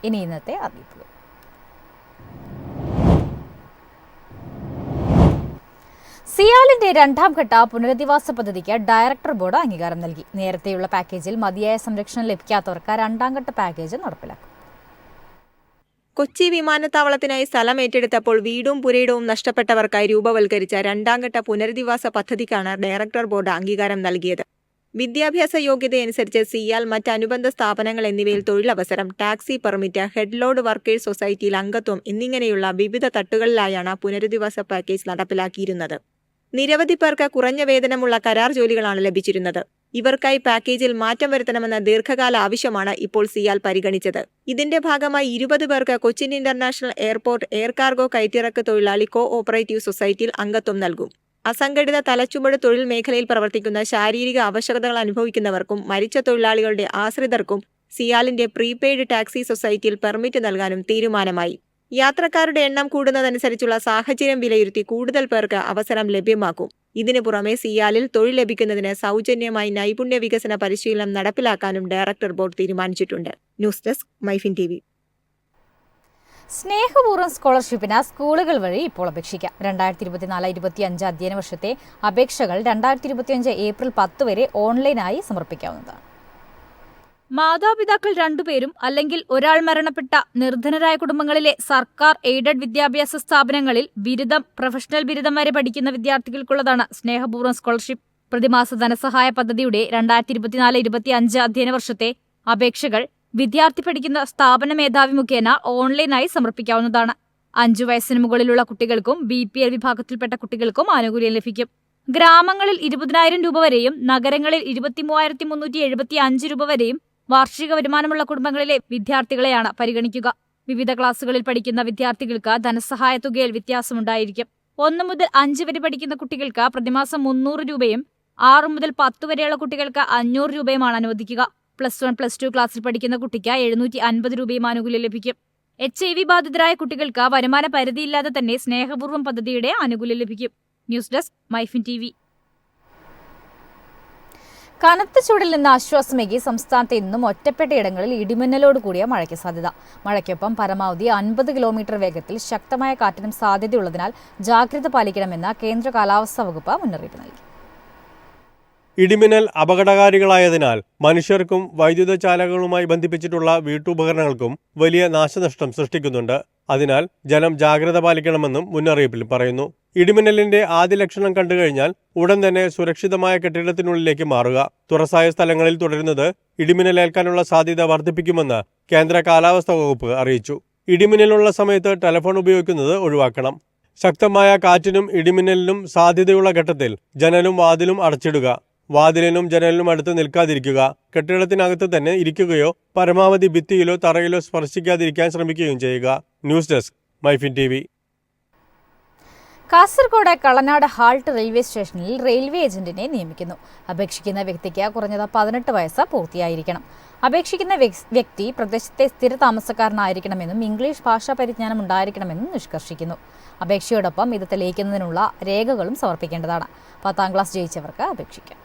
ഇനി ഇന്നത്തെ അറിയിപ്പുകൾ. സിയാലിന്റെ രണ്ടാം ഘട്ട പുനരധിവാസ പദ്ധതിക്ക് ഡയറക്ടർ ബോർഡ് അംഗീകാരം നൽകി. നേരത്തെയുള്ള പാക്കേജിൽ മതിയായ സംരക്ഷണം ലഭിക്കാത്തവർക്ക് രണ്ടാം ഘട്ട പാക്കേജ് നടപ്പിലാക്കും. കൊച്ചി വിമാനത്താവളത്തിനായി സ്ഥലം ഏറ്റെടുത്തപ്പോൾ വീടും പുരയിടവും നഷ്ടപ്പെട്ടവർക്കായി രൂപവൽക്കരിച്ച രണ്ടാംഘട്ട പുനരധിവാസ പദ്ധതിക്കാണ് ഡയറക്ടർ ബോർഡ് അംഗീകാരം നൽകിയത്. വിദ്യാഭ്യാസ യോഗ്യതയനുസരിച്ച് സിയാൽ, മറ്റ് അനുബന്ധ സ്ഥാപനങ്ങൾ എന്നിവയിൽ തൊഴിലവസരം, taxi permit, head load workers സൊസൈറ്റിയിൽ അംഗത്വം എന്നിങ്ങനെയുള്ള വിവിധ തട്ടുകളിലായാണ് പുനരധിവാസ പാക്കേജ് നടപ്പിലാക്കിയിരുന്നത്. നിരവധി പേർക്ക് കുറഞ്ഞ വേതനമുള്ള കരാർ ജോലികളാണ് ലഭിച്ചിരുന്നത്. ഇവർക്കായി പാക്കേജിൽ മാറ്റം വരുത്തണമെന്ന ദീർഘകാല ആവശ്യമാണ് ഇപ്പോൾ സിയാൽ പരിഗണിച്ചത്. ഇതിന്റെ ഭാഗമായി 20 പേർക്ക് Cochin international airport air cargo കയറ്റിറക്ക് തൊഴിലാളി കോ ഓപ്പറേറ്റീവ് സൊസൈറ്റിയിൽ അംഗത്വം നൽകും. അസംഘടിത തലച്ചുമട് തൊഴിൽ മേഖലയിൽ പ്രവർത്തിക്കുന്ന ശാരീരിക അവശതകൾ അനുഭവിക്കുന്നവർക്കും മരിച്ച തൊഴിലാളികളുടെ ആശ്രിതർക്കും സിയാലിന്റെ പ്രീപെയ്ഡ് ടാക്സി സൊസൈറ്റിയിൽ പെർമിറ്റ് നൽകാനും തീരുമാനമായി. യാത്രക്കാരുടെ എണ്ണം കൂടുന്നതനുസരിച്ചുള്ള സാഹചര്യം വിലയിരുത്തി കൂടുതൽ പേർക്ക് അവസരം ലഭ്യമാക്കും. ഇതിനു പുറമെ സിയാലിൽ തൊഴിൽ ലഭിക്കുന്നതിന് സൗജന്യമായി നൈപുണ്യ വികസന പരിശീലനം നടപ്പിലാക്കാനും ഡയറക്ടർ ബോർഡ് തീരുമാനിച്ചിട്ടുണ്ട്. News desk MyFin TV. സ്നേഹപൂർവ്വം സ്കോളർഷിപ്പിന് സ്കൂളുകൾ വഴി ഇപ്പോൾ അപേക്ഷിക്കാം. 2024-25 അധ്യയന വർഷത്തെ അപേക്ഷകൾ 2025 ഏപ്രിൽ 10 വരെ ഓൺലൈനായി സമർപ്പിക്കാവുന്നതാണ്. മാതാപിതാക്കൾ 2 പേരും അല്ലെങ്കിൽ ഒരാൾ മരണപ്പെട്ട നിർധനരായ കുടുംബങ്ങളിലെ സർക്കാർ എയ്ഡഡ് വിദ്യാഭ്യാസ സ്ഥാപനങ്ങളിൽ ബിരുദം, പ്രൊഫഷണൽ ബിരുദം വരെ പഠിക്കുന്ന വിദ്യാർത്ഥികൾക്കുള്ളതാണ് സ്നേഹപൂർവ്വം സ്കോളർഷിപ്പ്. പ്രതിമാസ ധനസഹായ പദ്ധതിയുടെ 2024-25 അധ്യയന വർഷത്തെ അപേക്ഷകൾ വിദ്യാർത്ഥി പഠിക്കുന്ന സ്ഥാപന മേധാവി മുഖേന ഓൺലൈനായി സമർപ്പിക്കാവുന്നതാണ്. 5 വയസ്സിന് മുകളിലുള്ള കുട്ടികൾക്കും BPL വിഭാഗത്തിൽപ്പെട്ട കുട്ടികൾക്കും ആനുകൂല്യം ലഭിക്കും. ഗ്രാമങ്ങളിൽ 20,000 രൂപ വരെയും നഗരങ്ങളിൽ 23,375 രൂപ വരെയും വാർഷിക വരുമാനമുള്ള കുടുംബങ്ങളിലെ വിദ്യാർത്ഥികളെയാണ് പരിഗണിക്കുക. വിവിധ ക്ലാസുകളിൽ പഠിക്കുന്ന വിദ്യാർത്ഥികൾക്ക് ധനസഹായ തുകയിൽ വ്യത്യാസമുണ്ടായിരിക്കും. 1 മുതൽ 5 വരെ പഠിക്കുന്ന കുട്ടികൾക്ക് പ്രതിമാസം 300 രൂപയും 6 മുതൽ 10 വരെയുള്ള കുട്ടികൾക്ക് 500 രൂപയുമാണ് അനുവദിക്കുക. +1, +2 ക്ലാസ്സിൽ പഠിക്കുന്ന കുട്ടിക്ക് 750 രൂപയും ആനുകൂല്യം ലഭിക്കും. HIV ബാധിതരായ കുട്ടികൾക്ക് വരുമാന പരിധിയില്ലാതെ തന്നെ സ്നേഹപൂർവ്വം പദ്ധതിയുടെ ആനുകൂല്യം ലഭിക്കും. News desk MyFin TV. കനത്ത ചൂടിൽ നിന്ന് ആശ്വാസമേകി സംസ്ഥാനത്ത് ഇന്നും ഒറ്റപ്പെട്ടയിടങ്ങളിൽ ഇടിമിന്നലോട് കൂടിയ മഴയ്ക്ക് സാധ്യത. മഴയ്ക്കൊപ്പം പരമാവധി 50 കിലോമീറ്റർ വേഗത്തിൽ ശക്തമായ കാറ്റിനും സാധ്യതയുള്ളതിനാൽ ജാഗ്രത പാലിക്കണമെന്ന് കേന്ദ്ര കാലാവസ്ഥാ വകുപ്പ് മുന്നറിയിപ്പ് നൽകി. ഇടിമിന്നൽ അപകടകാരികളായതിനാൽ മനുഷ്യർക്കും വൈദ്യുത ചാലകങ്ങളുമായി ബന്ധിപ്പിച്ചിട്ടുള്ള വീട്ടുപകരണങ്ങൾക്കും വലിയ നാശനഷ്ടം സൃഷ്ടിക്കുന്നുണ്ട്. അതിനാൽ ജനം ജാഗ്രത പാലിക്കണമെന്നും മുന്നറിയിപ്പിൽ പറയുന്നു. ഇടിമിന്നലിന്റെ ആദ്യ ലക്ഷണം കണ്ടുകഴിഞ്ഞാൽ ഉടൻ തന്നെ സുരക്ഷിതമായ കെട്ടിടത്തിനുള്ളിലേക്ക് മാറുക. തുറസായ സ്ഥലങ്ങളിൽ തുടരുന്നത് ഇടിമിന്നലേൽക്കാനുള്ള സാധ്യത വർദ്ധിപ്പിക്കുമെന്ന് കേന്ദ്ര കാലാവസ്ഥാ വകുപ്പ് അറിയിച്ചു. ഇടിമിന്നലുള്ള സമയത്ത് ടെലിഫോൺ ഉപയോഗിക്കുന്നത് ഒഴിവാക്കണം. ശക്തമായ കാറ്റിനും ഇടിമിന്നലിനും സാധ്യതയുള്ള ഘട്ടത്തിൽ ജനലും വാതിലും അടച്ചിടുക. വാതിലിനും ജനലിനും അടുത്ത് നിൽക്കാതിരിക്കുക. കെട്ടിടത്തിനകത്ത് തന്നെ ഇരിക്കുകയോ പരമാവധി ഭിത്തിയിലോ തറയിലോ സ്പർശിക്കാതിരിക്കാൻ ശ്രമിക്കുകയും ചെയ്യുക. News desk MyFin TV. Kasaragod Kalanad halt railway സ്റ്റേഷനിൽ റെയിൽവേ ഏജന്റിനെ നിയമിക്കുന്നു. അപേക്ഷിക്കുന്ന വ്യക്തിക്ക് കുറഞ്ഞത് 18 വയസ്സ് പൂർത്തിയായിരിക്കണം. അപേക്ഷിക്കുന്ന വ്യക്തി പ്രദേശത്തെ സ്ഥിര താമസക്കാരനായിരിക്കണമെന്നും ഇംഗ്ലീഷ് ഭാഷാ പരിജ്ഞാനം ഉണ്ടായിരിക്കണമെന്നും നിഷ്കർഷിക്കുന്നു. അപേക്ഷയോടൊപ്പം ഇത് തെളിയിക്കുന്നതിനുള്ള രേഖകളും സമർപ്പിക്കേണ്ടതാണ്. 10ാം ക്ലാസ് ജയിച്ചവർക്ക് അപേക്ഷിക്കാം.